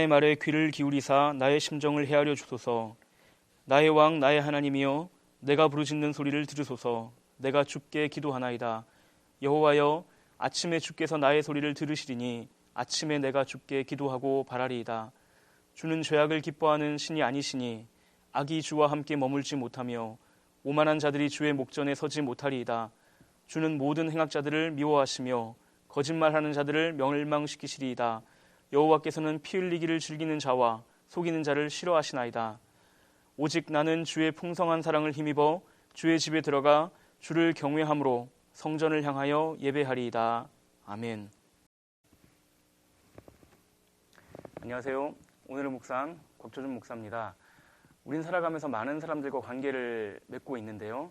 나의 말에 귀를 기울이사 나의 심정을 헤아려 주소서. 나의 왕 나의 하나님이여 내가 부르짖는 소리를 들으소서. 내가 주께 기도하나이다. 여호와여 아침에 주께서 나의 소리를 들으시리니 아침에 내가 주께 기도하고 바라리이다. 주는 죄악을 기뻐하는 신이 아니시니 악이 주와 함께 머물지 못하며 오만한 자들이 주의 목전에 서지 못하리이다. 주는 모든 행악자들을 미워하시며 거짓말하는 자들을 멸망시키시리이다. 여호와께서는 피 흘리기를 즐기는 자와 속이는 자를 싫어하시나이다. 오직 나는 주의 풍성한 사랑을 힘입어 주의 집에 들어가 주를 경외함으로 성전을 향하여 예배하리이다. 아멘. 안녕하세요. 오늘의 묵상 곽조준 목사입니다. 우린 살아가면서 많은 사람들과 관계를 맺고 있는데요.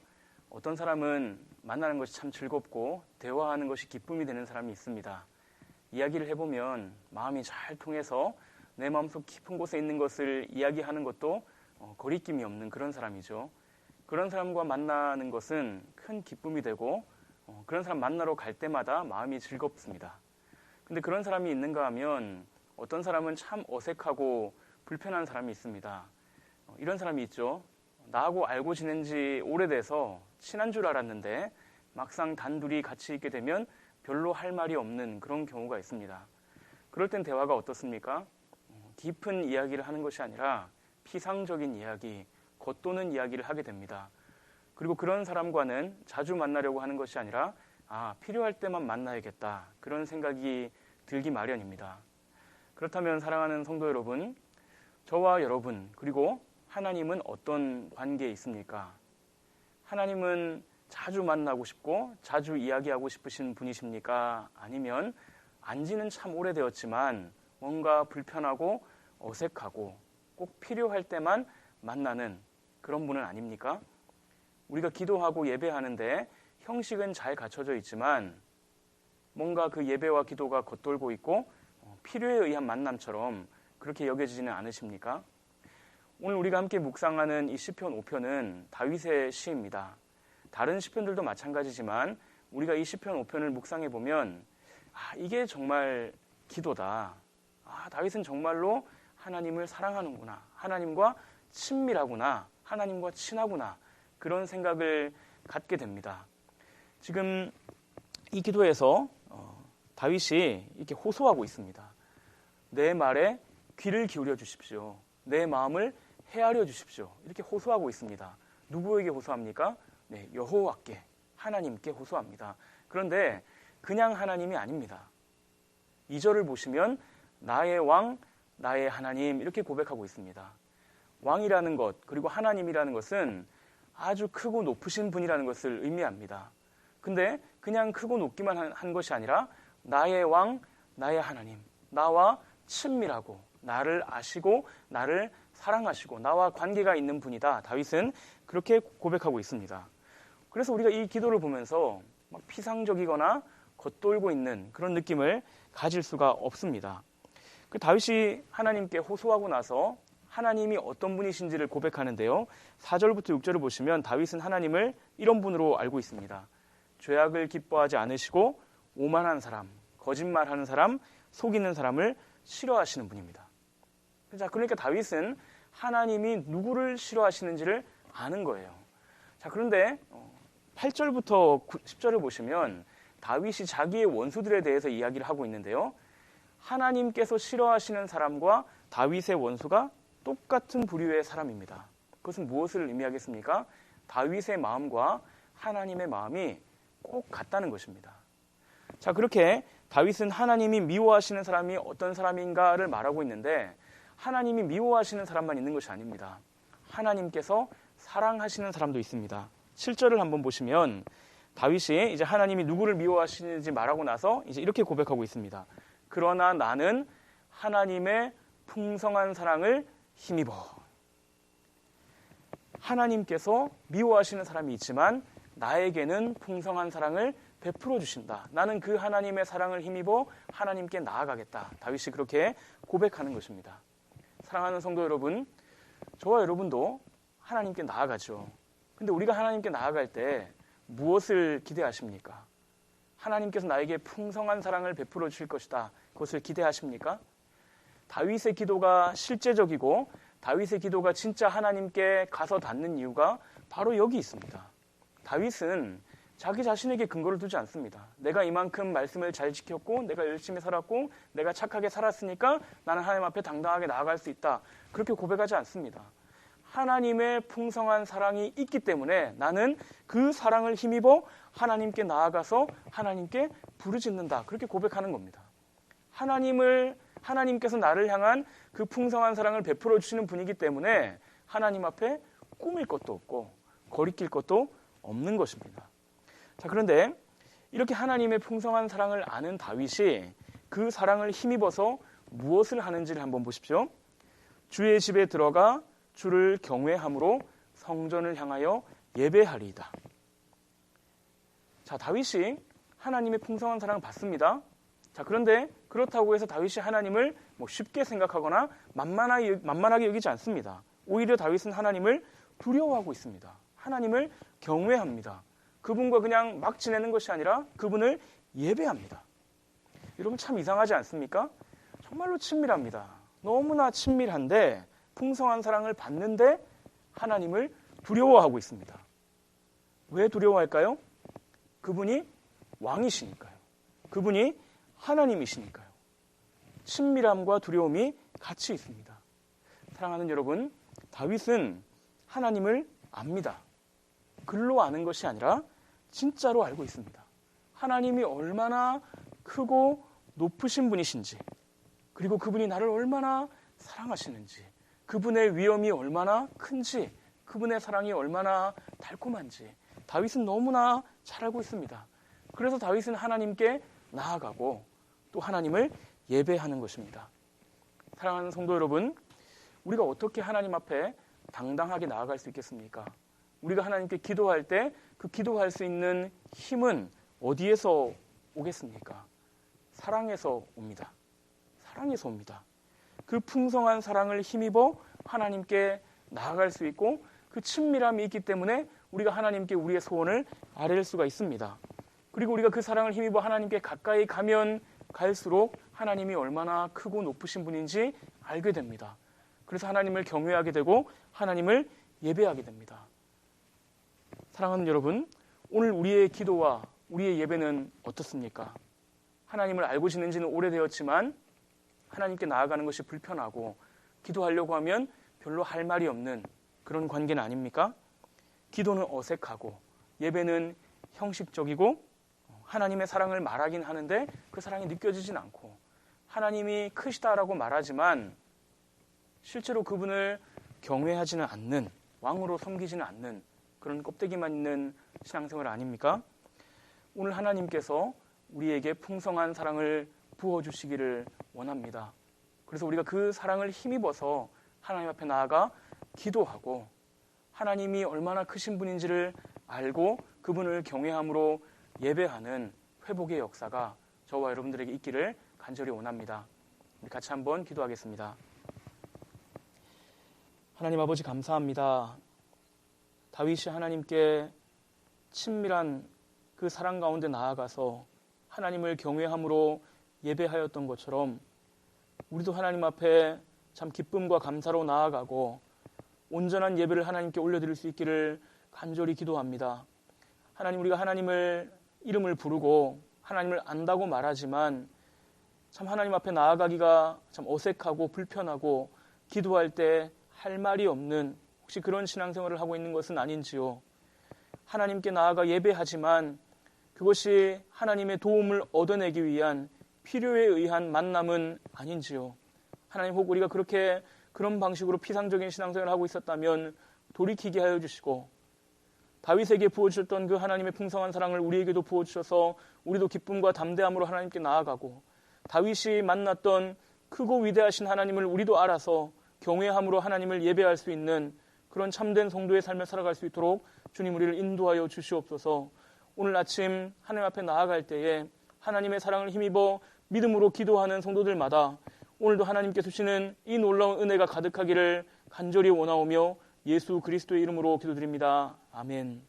어떤 사람은 만나는 것이 참 즐겁고 대화하는 것이 기쁨이 되는 사람이 있습니다. 이야기를 해보면 마음이 잘 통해서 내 마음속 깊은 곳에 있는 것을 이야기하는 것도 거리낌이 없는 그런 사람이죠. 그런 사람과 만나는 것은 큰 기쁨이 되고 그런 사람 만나러 갈 때마다 마음이 즐겁습니다. 근데 그런 사람이 있는가 하면 어떤 사람은 참 어색하고 불편한 사람이 있습니다. 이런 사람이 있죠. 나하고 알고 지낸 지 오래돼서 친한 줄 알았는데 막상 단둘이 같이 있게 되면 별로 할 말이 없는 그런 경우가 있습니다. 그럴 땐 대화가 어떻습니까? 깊은 이야기를 하는 것이 아니라 피상적인 이야기, 겉도는 이야기를 하게 됩니다. 그리고 그런 사람과는 자주 만나려고 하는 것이 아니라 필요할 때만 만나야겠다. 그런 생각이 들기 마련입니다. 그렇다면 사랑하는 성도 여러분, 저와 여러분 그리고 하나님은 어떤 관계에 있습니까? 하나님은 자주 만나고 싶고 자주 이야기하고 싶으신 분이십니까? 아니면 안지는 참 오래되었지만 뭔가 불편하고 어색하고 꼭 필요할 때만 만나는 그런 분은 아닙니까? 우리가 기도하고 예배하는데 형식은 잘 갖춰져 있지만 뭔가 그 예배와 기도가 겉돌고 있고 필요에 의한 만남처럼 그렇게 여겨지지는 않으십니까? 오늘 우리가 함께 묵상하는 이 시편 5편은 다윗의 시입니다. 다른 시편들도 마찬가지지만 우리가 이 시편 5편을 묵상해 보면 이게 정말 기도다. 다윗은 정말로 하나님을 사랑하는구나. 하나님과 친밀하구나. 하나님과 친하구나. 그런 생각을 갖게 됩니다. 지금 이 기도에서 다윗이 이렇게 호소하고 있습니다. 내 말에 귀를 기울여 주십시오. 내 마음을 헤아려 주십시오. 이렇게 호소하고 있습니다. 누구에게 호소합니까? 네, 여호와께, 하나님께 호소합니다. 그런데 그냥 하나님이 아닙니다. 2절을 보시면 나의 왕, 나의 하나님 이렇게 고백하고 있습니다. 왕이라는 것 그리고 하나님이라는 것은 아주 크고 높으신 분이라는 것을 의미합니다. 근데 그냥 크고 높기만 한 것이 아니라 나의 왕, 나의 하나님, 나와 친밀하고 나를 아시고 나를 사랑하시고 나와 관계가 있는 분이다. 다윗은 그렇게 고백하고 있습니다. 그래서 우리가 이 기도를 보면서 막 피상적이거나 겉돌고 있는 그런 느낌을 가질 수가 없습니다. 그 다윗이 하나님께 호소하고 나서 하나님이 어떤 분이신지를 고백하는데요. 4절부터 6절을 보시면 다윗은 하나님을 이런 분으로 알고 있습니다. 죄악을 기뻐하지 않으시고 오만한 사람, 거짓말하는 사람, 속이는 사람을 싫어하시는 분입니다. 자, 그러니까 다윗은 하나님이 누구를 싫어하시는지를 아는 거예요. 자, 그런데 8절부터 10절을 보시면 다윗이 자기의 원수들에 대해서 이야기를 하고 있는데요. 하나님께서 싫어하시는 사람과 다윗의 원수가 똑같은 부류의 사람입니다. 그것은 무엇을 의미하겠습니까? 다윗의 마음과 하나님의 마음이 꼭 같다는 것입니다. 자, 그렇게 다윗은 하나님이 미워하시는 사람이 어떤 사람인가를 말하고 있는데 하나님이 미워하시는 사람만 있는 것이 아닙니다. 하나님께서 사랑하시는 사람도 있습니다. 7절을 한번 보시면 다윗이 이제 하나님이 누구를 미워하시는지 말하고 나서 이제 이렇게 고백하고 있습니다. 그러나 나는 하나님의 풍성한 사랑을 힘입어. 하나님께서 미워하시는 사람이 있지만 나에게는 풍성한 사랑을 베풀어 주신다. 나는 그 하나님의 사랑을 힘입어 하나님께 나아가겠다. 다윗이 그렇게 고백하는 것입니다. 사랑하는 성도 여러분, 저와 여러분도 하나님께 나아가죠. 근데 우리가 하나님께 나아갈 때 무엇을 기대하십니까? 하나님께서 나에게 풍성한 사랑을 베풀어 주실 것이다. 그것을 기대하십니까? 다윗의 기도가 실제적이고 다윗의 기도가 진짜 하나님께 가서 닿는 이유가 바로 여기 있습니다. 다윗은 자기 자신에게 근거를 두지 않습니다. 내가 이만큼 말씀을 잘 지켰고 내가 열심히 살았고 내가 착하게 살았으니까 나는 하나님 앞에 당당하게 나아갈 수 있다. 그렇게 고백하지 않습니다. 하나님의 풍성한 사랑이 있기 때문에 나는 그 사랑을 힘입어 하나님께 나아가서 하나님께 부르짖는다. 그렇게 고백하는 겁니다. 하나님께서 나를 향한 그 풍성한 사랑을 베풀어 주시는 분이기 때문에 하나님 앞에 꾸밀 것도 없고 거리낄 것도 없는 것입니다. 자, 그런데 이렇게 하나님의 풍성한 사랑을 아는 다윗이 그 사랑을 힘입어서 무엇을 하는지를 한번 보십시오. 주의 집에 들어가 주를 경외함으로 성전을 향하여 예배하리이다. 자, 다윗이 하나님의 풍성한 사랑을 받습니다. 자, 그런데 그렇다고 해서 다윗이 하나님을 쉽게 생각하거나 만만하게 여기지 않습니다. 오히려 다윗은 하나님을 두려워하고 있습니다. 하나님을 경외합니다. 그분과 그냥 막 지내는 것이 아니라 그분을 예배합니다. 여러분 참 이상하지 않습니까? 정말로 친밀합니다. 너무나 친밀한데 풍성한 사랑을 받는데 하나님을 두려워하고 있습니다. 왜 두려워할까요? 그분이 왕이시니까요. 그분이 하나님이시니까요. 친밀함과 두려움이 같이 있습니다. 사랑하는 여러분, 다윗은 하나님을 압니다. 글로 아는 것이 아니라 진짜로 알고 있습니다. 하나님이 얼마나 크고 높으신 분이신지, 그리고 그분이 나를 얼마나 사랑하시는지, 그분의 위엄이 얼마나 큰지, 그분의 사랑이 얼마나 달콤한지 다윗은 너무나 잘 알고 있습니다. 그래서 다윗은 하나님께 나아가고 또 하나님을 예배하는 것입니다. 사랑하는 성도 여러분, 우리가 어떻게 하나님 앞에 당당하게 나아갈 수 있겠습니까? 우리가 하나님께 기도할 때 그 기도할 수 있는 힘은 어디에서 오겠습니까? 사랑에서 옵니다. 사랑에서 옵니다. 그 풍성한 사랑을 힘입어 하나님께 나아갈 수 있고 그 친밀함이 있기 때문에 우리가 하나님께 우리의 소원을 아뢰일 수가 있습니다. 그리고 우리가 그 사랑을 힘입어 하나님께 가까이 가면 갈수록 하나님이 얼마나 크고 높으신 분인지 알게 됩니다. 그래서 하나님을 경외하게 되고 하나님을 예배하게 됩니다. 사랑하는 여러분, 오늘 우리의 기도와 우리의 예배는 어떻습니까? 하나님을 알고 지낸 지는 오래되었지만 하나님께 나아가는 것이 불편하고 기도하려고 하면 별로 할 말이 없는 그런 관계는 아닙니까? 기도는 어색하고 예배는 형식적이고 하나님의 사랑을 말하긴 하는데 그 사랑이 느껴지진 않고 하나님이 크시다라고 말하지만 실제로 그분을 경외하지는 않는, 왕으로 섬기지는 않는 그런 껍데기만 있는 신앙생활 아닙니까? 오늘 하나님께서 우리에게 풍성한 사랑을 부어주시기를 원합니다. 그래서 우리가 그 사랑을 힘입어서 하나님 앞에 나아가 기도하고 하나님이 얼마나 크신 분인지를 알고 그분을 경외함으로 예배하는 회복의 역사가 저와 여러분들에게 있기를 간절히 원합니다. 우리 같이 한번 기도하겠습니다. 하나님 아버지 감사합니다. 다윗이 하나님께 친밀한 그 사랑 가운데 나아가서 하나님을 경외함으로 예배하였던 것처럼 우리도 하나님 앞에 참 기쁨과 감사로 나아가고 온전한 예배를 하나님께 올려드릴 수 있기를 간절히 기도합니다. 하나님, 우리가 하나님을 이름을 부르고 하나님을 안다고 말하지만 참 하나님 앞에 나아가기가 참 어색하고 불편하고 기도할 때 할 말이 없는 혹시 그런 신앙생활을 하고 있는 것은 아닌지요? 하나님께 나아가 예배하지만 그것이 하나님의 도움을 얻어내기 위한 필요에 의한 만남은 아닌지요? 하나님, 혹 우리가 그런 방식으로 피상적인 신앙생활을 하고 있었다면 돌이키게 하여 주시고 다윗에게 부어주셨던 그 하나님의 풍성한 사랑을 우리에게도 부어주셔서 우리도 기쁨과 담대함으로 하나님께 나아가고 다윗이 만났던 크고 위대하신 하나님을 우리도 알아서 경외함으로 하나님을 예배할 수 있는 그런 참된 성도의 삶을 살아갈 수 있도록 주님 우리를 인도하여 주시옵소서. 오늘 아침 하나님 앞에 나아갈 때에 하나님의 사랑을 힘입어 믿음으로 기도하는 성도들마다 오늘도 하나님께 주시는 이 놀라운 은혜가 가득하기를 간절히 원하오며 예수 그리스도의 이름으로 기도드립니다. 아멘.